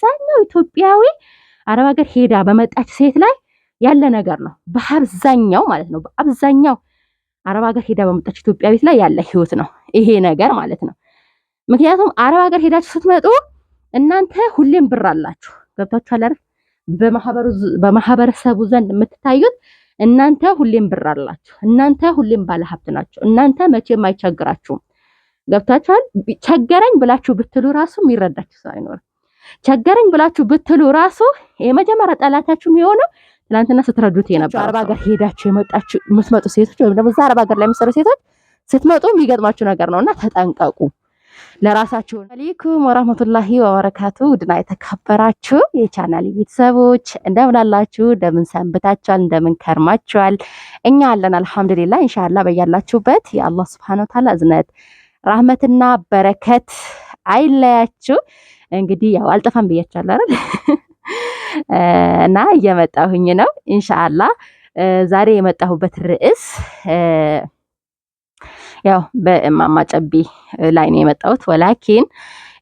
በአብዛኛው ኢትዮጵያዊ አረብ ሀገር ሄዳ በመጣች ሴት ላይ ያለ ነገር ነው። በአብዛኛው ማለት ነው። በአብዛኛው አረብ ሀገር ሄዳ በመጣች ኢትዮጵያዊት ላይ ያለ ህይወት ነው ይሄ ነገር ማለት ነው። ምክንያቱም አረብ ሀገር ሄዳችሁ ስትመጡ እናንተ ሁሌም ብር አላችሁ። ገብታችኋል አይደል? በማህበረሰቡ ዘንድ የምትታዩት እናንተ ሁሌም ብር አላችሁ። እናንተ ሁሌም ባለሀብት ናችሁ። እናንተ መቼም አይቸግራችሁም። ገብታችኋል? ቸገረኝ ብላችሁ ብትሉ ራሱ የሚረዳችሁ ሰው አይኖርም። ቸገረኝ ብላችሁ ብትሉ ራሱ የመጀመሪያ ጠላታችሁ የሚሆነው ትናንትና ስትረዱት የነበረው አረብ ሀገር ሄዳችሁ የምትመጡ ሴቶች ወይም ደግሞ እዛ አረብ ሀገር ላይ የምትሰሩ ሴቶች ስትመጡ የሚገጥማችሁ ነገር ነውና ተጠንቀቁ። ለራሳችሁ አለይኩም ወራህመቱላሂ ወበረካቱ። ውድና የተከበራችሁ የቻናል ቤተሰቦች እንደምን አላችሁ? እንደምን ሰንብታችኋል? እንደምን ከርማችኋል? እኛ አለን አልሐምዱሊላህ። ኢንሻአላህ በያላችሁበት የአላህ Subhanahu Wa Ta'ala እዝነት ራህመትና በረከት አይለያችሁ። እንግዲህ ያው አልጠፋም ብያችኋለሁ አይደል? እና እየመጣሁኝ ነው ኢንሻአላህ። ዛሬ የመጣሁበት ርዕስ ያው በእማማ ጨቢ ላይ ነው የመጣሁት። ወላኪን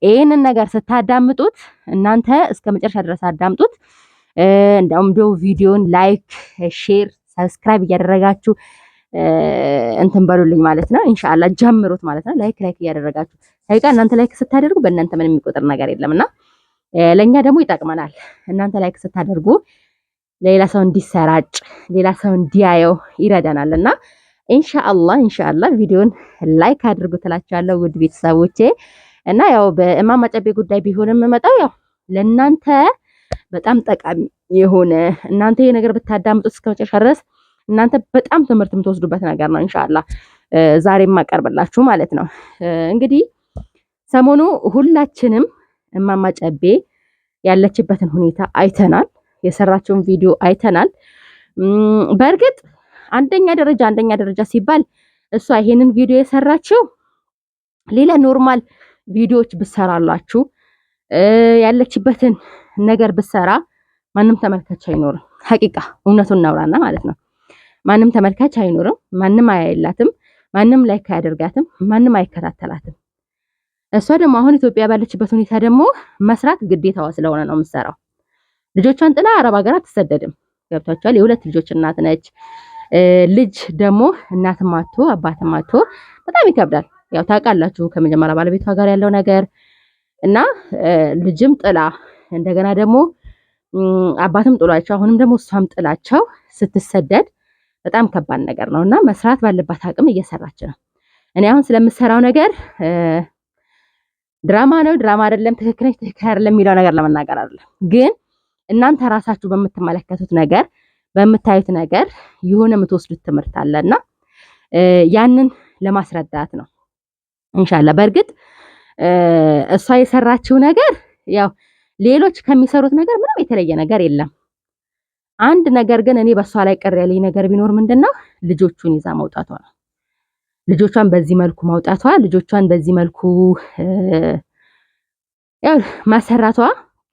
ይሄንን ነገር ስታዳምጡት እናንተ እስከ መጨረሻ ድረስ አዳምጡት። እንደውም ቪዲዮን ላይክ፣ ሼር፣ ሰብስክራይብ እያደረጋችሁ እንትን በሉልኝ ማለት ነው። ኢንሻአላህ ጀምሩት ማለት ነው። ላይክ እያደረጋችሁ ታይቃ እናንተ ላይክ ስታደርጉ በእናንተ ምንም የሚቆጥር ነገር የለምና ለኛ ደግሞ ይጠቅመናል። እናንተ ላይክ ስታደርጉ ሌላ ሰው እንዲሰራጭ ሌላ ሰው እንዲያየው ይረዳናልና ኢንሻአላህ ቪዲዮን ላይክ አድርጉ ትላችኋለሁ ውድ ቤተሰቦቼ። እና ያው በእማማ ጨቤ ጉዳይ ቢሆንም መጣው ያው ለእናንተ በጣም ጠቃሚ የሆነ እናንተ ይሄ ነገር ብታዳምጡት እስከ መጨረሻ ድረስ እናንተ በጣም ትምህርት የምትወስዱበት ነገር ነው ኢንሻአላህ ዛሬ ማቀርብላችሁ ማለት ነው። እንግዲህ ሰሞኑ ሁላችንም እማማ ጨቤ ያለችበትን ሁኔታ አይተናል። የሰራችውን ቪዲዮ አይተናል። በእርግጥ አንደኛ ደረጃ ሲባል እሷ ይሄንን ቪዲዮ የሰራችው ሌላ ኖርማል ቪዲዮዎች ብሰራላችሁ ያለችበትን ነገር ብሰራ ማንም ተመልካች አይኖርም። ሐቂቃ እውነቱን እናውራና ማለት ነው። ማንም ተመልካች አይኖርም። ማንም አያይላትም። ማንም ላይክ አያደርጋትም። ማንም አይከታተላትም። እሷ ደግሞ አሁን ኢትዮጵያ ባለችበት ሁኔታ ደግሞ መስራት ግዴታዋ ስለሆነ ነው የምትሰራው። ልጆቿን ጥላ አረብ ሀገር አትሰደድም። ገብታችኋል? የሁለት ልጆች እናት ነች። ልጅ ደግሞ እናትም አጥቶ አባትም አጥቶ በጣም ይከብዳል። ያው ታውቃላችሁ ከመጀመሪያ ባለቤቷ ጋር ያለው ነገር እና ልጅም ጥላ እንደገና ደግሞ አባትም ጥሏቸው አሁንም ደግሞ እሷም ጥላቸው ስትሰደድ በጣም ከባድ ነገር ነውና መስራት ባለባት አቅም እየሰራች ነው። እኔ አሁን ስለምሰራው ነገር ድራማ ነው ድራማ አይደለም ትክክል አይደለም የሚለው ነገር ለመናገር አይደለም፣ ግን እናንተ ራሳችሁ በምትመለከቱት ነገር በምታዩት ነገር የሆነ የምትወስዱት ትምህርት አለና ያንን ለማስረዳት ነው ኢንሻአላህ። በእርግጥ እሷ የሰራችው ነገር ያው ሌሎች ከሚሰሩት ነገር ምንም የተለየ ነገር የለም። አንድ ነገር ግን እኔ በሷ ላይ ቅር ያለኝ ነገር ቢኖር ምንድነው ልጆቹን ይዛ መውጣቷ ነው። ልጆቿን በዚህ መልኩ ማውጣቷ፣ ልጆቿን በዚህ መልኩ ያው ማሰራቷ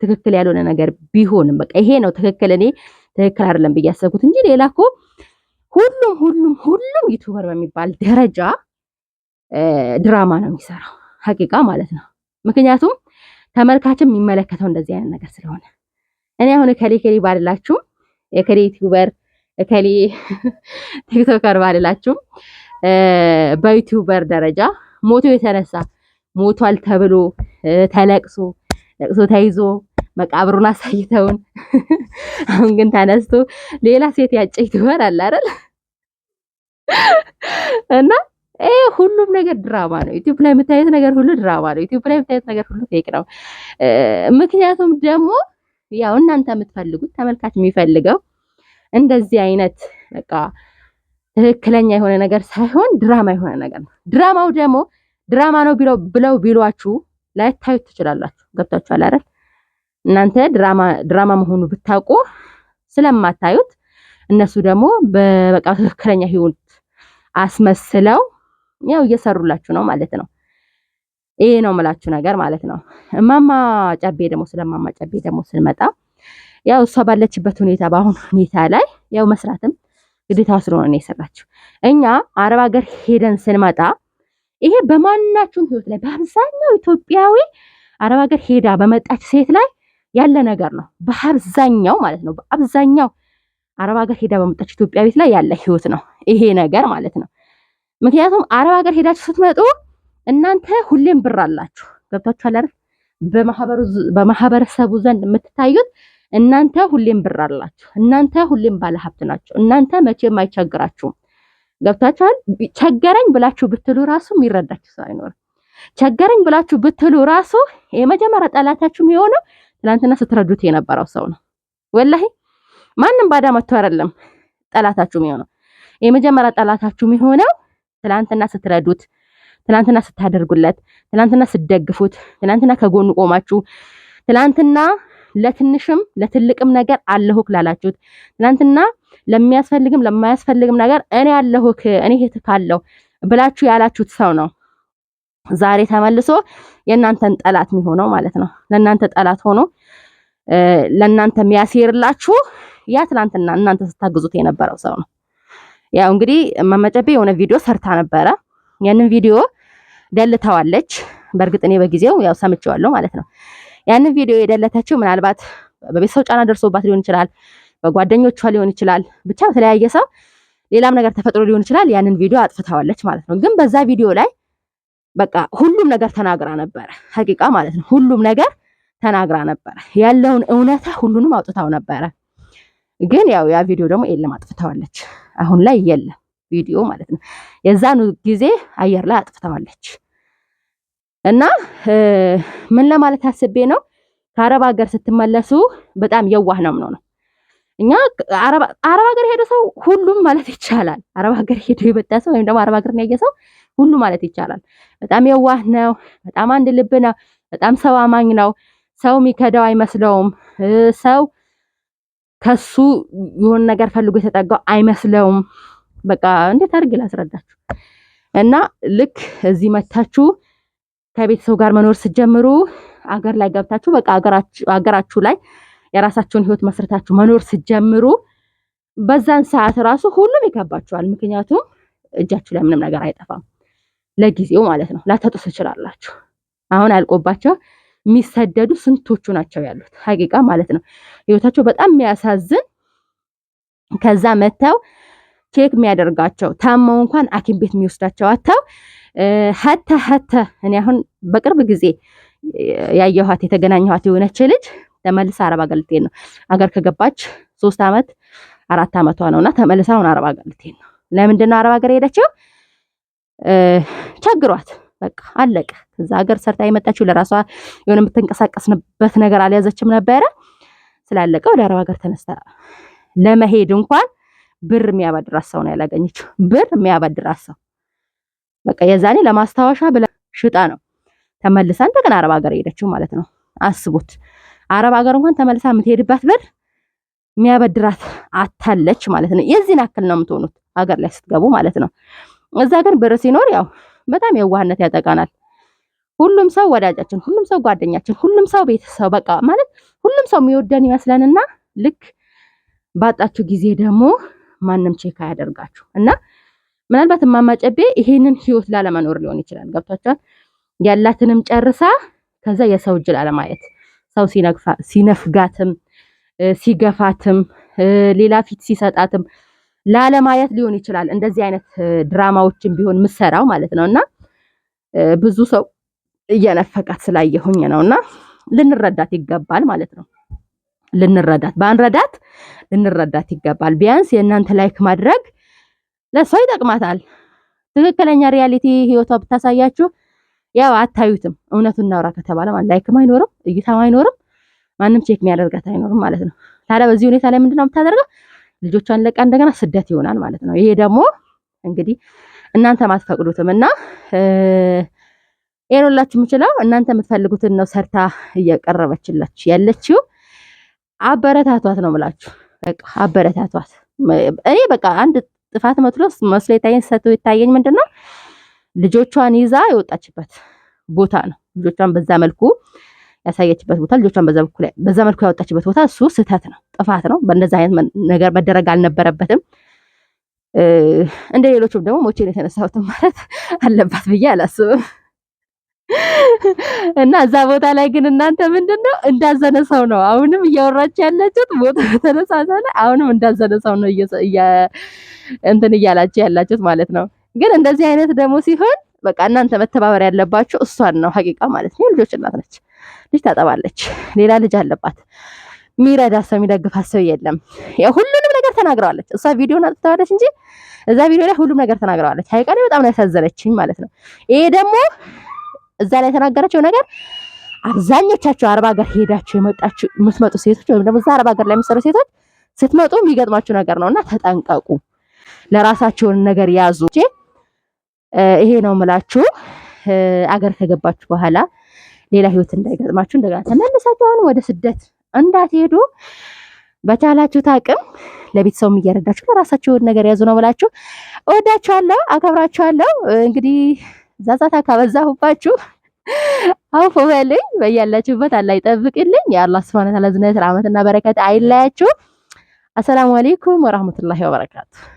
ትክክል ያልሆነ ነገር ቢሆንም በቃ ይሄ ነው ትክክል እኔ ትክክል አይደለም ብዬ አሰብኩት እንጂ ሌላ እኮ ሁሉም ዩቲዩበር በሚባል ደረጃ ድራማ ነው የሚሰራው ሐቂቃ ማለት ነው። ምክንያቱም ተመልካችም የሚመለከተው እንደዚህ አይነት ነገር ስለሆነ እኔ አሁን ከሌ ባልላችሁ የከሌ ዩቲዩበር ከሌ ቲክቶከር ባልላችሁ በዩቲዩበር ደረጃ ሞቶ የተነሳ ሞቷል ተብሎ ለቅሶ ተይዞ መቃብሩን አሳይተውን አሁን ግን ተነስቶ ሌላ ሴት ያጨ ዩቲዩበር አለ አይደል? እና ሁሉም ነገር ድራማ ነው። ዩቲዩብ ላይ የምታዩት ነገር ሁሉ ድራማ ነው። ዩቲዩብ ላይ የምታዩት ነገር ሁሉ ፌክ ነው። ምክንያቱም ደግሞ ያው እናንተ የምትፈልጉት ተመልካች የሚፈልገው እንደዚህ አይነት በቃ ትክክለኛ የሆነ ነገር ሳይሆን ድራማ የሆነ ነገር ነው። ድራማው ደግሞ ድራማ ነው ብለው ቢሏችሁ ላይታዩት ትችላላችሁ። ገብታችኋል አይደል? እናንተ ድራማ መሆኑ ብታውቁ ስለማታዩት እነሱ ደግሞ በበቃ ትክክለኛ ህይወት አስመስለው ያው እየሰሩላችሁ ነው ማለት ነው። ይሄ ነው የምላችሁ ነገር ማለት ነው። እማማ ጨቤ ደግሞ ስንመጣ ያው እሷ ባለችበት ሁኔታ በአሁኑ ሁኔታ ላይ ያው መስራትም ግዴታዋ ስለሆነ ነው የሰራችው። እኛ አረብ ሀገር ሄደን ስንመጣ ይሄ በማናችሁም ህይወት ላይ በአብዛኛው ኢትዮጵያዊ አረብ ሀገር ሄዳ በመጣች ሴት ላይ ያለ ነገር ነው በአብዛኛው ማለት ነው። በአብዛኛው አረብ ሀገር ሄዳ በመጣች ኢትዮጵያ ቤት ላይ ያለ ህይወት ነው ይሄ ነገር ማለት ነው። ምክንያቱም አረብ ሀገር ሄዳችሁ ስትመጡ እናንተ ሁሌም ብር አላችሁ። ገብታችኋል አይደል? በማህበረሰቡ ዘንድ የምትታዩት እናንተ ሁሌም ብር አላችሁ። እናንተ ሁሌም ባለሀብት ናችሁ። እናንተ መቼም አይቸግራችሁም። ገብታችኋል? ቸገረኝ ብላችሁ ብትሉ ራሱ የሚረዳችሁ ሰው አይኖርም። ቸገረኝ ብላችሁ ብትሉ ራሱ የመጀመሪያ ጠላታችሁ የሚሆነው ትናንትና ስትረዱት የነበረው ሰው ነው። ወላሂ ማንም ባዳ መጥቶ አይደለም ጠላታችሁ የሚሆነው። የመጀመሪያ ጠላታችሁ የሚሆነው ትናንትና ስትረዱት፣ ትናንትና ስታደርጉለት፣ ትናንትና ስትደግፉት፣ ትናንትና ከጎኑ ቆማችሁ፣ ትናንትና ለትንሽም ለትልቅም ነገር አለሁክ ላላችሁት፣ ትናንትና ለሚያስፈልግም ለማያስፈልግም ነገር እኔ አለሁክ እኔ እህትካለሁ ብላችሁ ያላችሁት ሰው ነው ዛሬ ተመልሶ የእናንተን ጠላት የሚሆነው ማለት ነው። ለእናንተ ጠላት ሆኖ ለእናንተ የሚያሴርላችሁ ያ ትናንትና እናንተ ስታግዙት የነበረው ሰው ነው። ያው እንግዲህ መመጨቤ የሆነ ቪዲዮ ሰርታ ነበረ። ያንን ቪዲዮ ደልተዋለች። በእርግጥ እኔ በጊዜው ያው ሰምቼዋለሁ ማለት ነው። ያንን ቪዲዮ የደለተችው ምናልባት በቤተሰብ ጫና ደርሶባት ሊሆን ይችላል፣ በጓደኞቿ ሊሆን ይችላል፣ ብቻ በተለያየ ሰው ሌላም ነገር ተፈጥሮ ሊሆን ይችላል። ያንን ቪዲዮ አጥፍታዋለች ማለት ነው። ግን በዛ ቪዲዮ ላይ በቃ ሁሉም ነገር ተናግራ ነበረ። ሀቂቃ ማለት ነው። ሁሉም ነገር ተናግራ ነበረ። ያለውን እውነታ ሁሉንም አውጥታው ነበረ። ግን ያው ያ ቪዲዮ ደግሞ የለም አጥፍታዋለች። አሁን ላይ የለም ቪዲዮ ማለት ነው። የዛኑ ጊዜ አየር ላይ አጥፍታዋለች። እና ምን ለማለት አስቤ ነው፣ ከአረብ ሀገር ስትመለሱ በጣም የዋህ ነው ነው። እኛ አረብ ሀገር ሄደ ሰው ሁሉም ማለት ይቻላል፣ አረብ ሀገር ሄዶ የመጣ ሰው ወይም ደግሞ አረብ ሀገር ያየ ሰው ሁሉ ማለት ይቻላል በጣም የዋህ ነው። በጣም አንድ ልብ ነው። በጣም ሰው አማኝ ነው። ሰው የሚከዳው አይመስለውም። ሰው ከሱ የሆነ ነገር ፈልጎ የተጠጋው አይመስለውም። በቃ እንዴት አድርጌ ላስረዳችሁ? እና ልክ እዚህ መታችሁ ከቤተሰብ ጋር መኖር ስትጀምሩ አገር ላይ ገብታችሁ በቃ አገራችሁ ላይ የራሳችሁን ህይወት መስርታችሁ መኖር ስትጀምሩ በዛን ሰዓት ራሱ ሁሉም ይከባችኋል። ምክንያቱም እጃችሁ ላይ ምንም ነገር አይጠፋም ለጊዜው ማለት ነው። ላተጡ ትችላላችሁ። አሁን አልቆባቸው የሚሰደዱ ስንቶቹ ናቸው ያሉት ሀቂቃ ማለት ነው። ህይወታቸው በጣም የሚያሳዝን ከዛ መተው ቼክ የሚያደርጋቸው ታመው እንኳን ሐኪም ቤት የሚወስዳቸው አተው ሀተ እኔ አሁን በቅርብ ጊዜ ያየኋት የተገናኘኋት የሆነች ልጅ ተመልሳ አረብ ሀገር ልትሄድ ነው። አገር ከገባች 3 አመት 4 አመቷ ነውና ተመልሳ አሁን አረብ ሀገር ልትሄድ ነው። ለምንድን ነው አረብ ሀገር ሄደችው? ቸግሯት በቃ አለቀ። ከዛ ሀገር ሰርታ የመጣችው ለራሷ የሆነ የምትንቀሳቀስበት ነገር አልያዘችም ነበረ። ስላለቀ ወደ አረብ ሀገር ተነስታ ለመሄድ እንኳን ብር የሚያበድራት ሰው ነው ያላገኘችው። ብር የሚያበድራት ሰው በቃ የዛኔ ለማስታወሻ ብላ ሽጣ ነው ተመልሳ እንደገና አረብ ሀገር ሄደችው ማለት ነው። አስቡት፣ አረብ ሀገር እንኳን ተመልሳ የምትሄድባት ብር የሚያበድራት አታለች ማለት ነው። የዚህን ያክል ነው የምትሆኑት ሀገር ላይ ስትገቡ ማለት ነው። እዛ ግን ብር ሲኖር ያው በጣም የዋህነት ያጠቃናል። ሁሉም ሰው ወዳጃችን፣ ሁሉም ሰው ጓደኛችን፣ ሁሉም ሰው ቤተሰብ በቃ ማለት ሁሉም ሰው የሚወደን ይመስለንና ልክ ባጣችሁ ጊዜ ደግሞ ማንም ቼክ አያደርጋችሁ እና ምናልባት እማማ ጨቤ ይሄንን ህይወት ላለመኖር ሊሆን ይችላል። ገብታችኋል? ያላትንም ጨርሳ ከዛ የሰው እጅ ላለማየት ሰው ሲነፍጋትም ሲገፋትም ሌላ ፊት ሲሰጣትም ላለማየት ሊሆን ይችላል እንደዚህ አይነት ድራማዎችን ቢሆን ምሰራው ማለት ነውና ብዙ ሰው እየነፈቃት ስላየሁኝ ነውና ልንረዳት ይገባል ማለት ነው። ልንረዳት ይገባል። ቢያንስ የእናንተ ላይክ ማድረግ ለሰው ይጠቅማታል። ትክክለኛ ሪያሊቲ ህይወቷ ብታሳያችሁ ያው አታዩትም። እውነቱን እናውራ ከተባለ ማለት ላይክም አይኖርም፣ እይታም አይኖርም፣ ማንም ቼክ የሚያደርጋት አይኖርም ማለት ነው። ታዲያ በዚህ ሁኔታ ላይ ምንድነው የምታደርገው? ልጆቿን ለቃ እንደገና ስደት ይሆናል ማለት ነው። ይሄ ደግሞ እንግዲህ እናንተ ማትፈቅዱትም እና ይሄንላችሁ የምችለው እናንተ የምትፈልጉትን ነው ሰርታ እያቀረበችላችሁ ያለችው። አበረታቷት ነው የምላችሁ። በቃ አበረታቷት። እኔ በቃ አንድ ጥፋት መስሎ የታየኝ ምንድነው ልጆቿን ይዛ የወጣችበት ቦታ ነው። ልጆቿን በዛ መልኩ ያሳየችበት ቦታ፣ ልጆቿን በዛ መልኩ ያወጣችበት ቦታ እሱ ስህተት ነው፣ ጥፋት ነው። በእንደዛ አይነት ነገር መደረግ አልነበረበትም። እንደ ሌሎችም ደግሞ ሞቼን የተነሳሁት ማለት አለባት ብዬ አላስብም። እና እዛ ቦታ ላይ ግን እናንተ ምንድነው እንዳዘነ ሰው ነው አሁንም እያወራች ያላችሁት። ቦታ ተነሳሳለ አሁንም እንዳዘነ ሰው ነው እንትን እያላችሁ ያላችሁት ማለት ነው። ግን እንደዚህ አይነት ደግሞ ሲሆን በቃ እናንተ መተባበር ያለባችሁ እሷን ነው ሀቂቃ ማለት ነው። ልጆች እናት ነች፣ ልጅ ታጠባለች፣ ሌላ ልጅ አለባት። ሚረዳ ሰው የሚደግፋት ሰው የለም። ያው ሁሉንም ነገር ተናግረዋለች እሷ ቪዲዮን አጥተዋለች እንጂ እዛ ቪዲዮ ላይ ሁሉም ነገር ተናግረዋለች። ሀቂቃ በጣም ነው ያሳዘነችኝ ማለት ነው። ይሄ ደግሞ እዛ ላይ የተናገረችው ነገር አብዛኞቻችሁ አረብ ሀገር ሄዳችሁ የምትመጡ ሴቶች ወይም ደግሞ እዛ አረብ ሀገር ላይ የምትሰሩ ሴቶች ስትመጡ የሚገጥማችሁ ነገር ነውና ተጠንቀቁ፣ ለራሳችሁን ነገር ያዙ። ይሄ ነው የምላችሁ። አገር ከገባችሁ በኋላ ሌላ ህይወት እንዳይገጥማችሁ እንደገና ተመልሳችሁ አሁን ወደ ስደት እንዳትሄዱ በቻላችሁት አቅም ለቤተሰቡ እየረዳችሁ ለራሳችሁን ነገር ያዙ ነው ብላችሁ እወዳችኋለሁ፣ አከብራችኋለሁ። እንግዲህ ዛዛታ ካበዛሁባችሁ አውፎ በልኝ። በያላችሁበት አላህ ይጠብቅልኝ። የአላህ ሱብሃነሁ ወተዓላ ዝነት፣ ረህመትና በረከት አይለያችሁ። አሰላሙ አለይኩም ወራህመቱላሂ ወበረካቱ።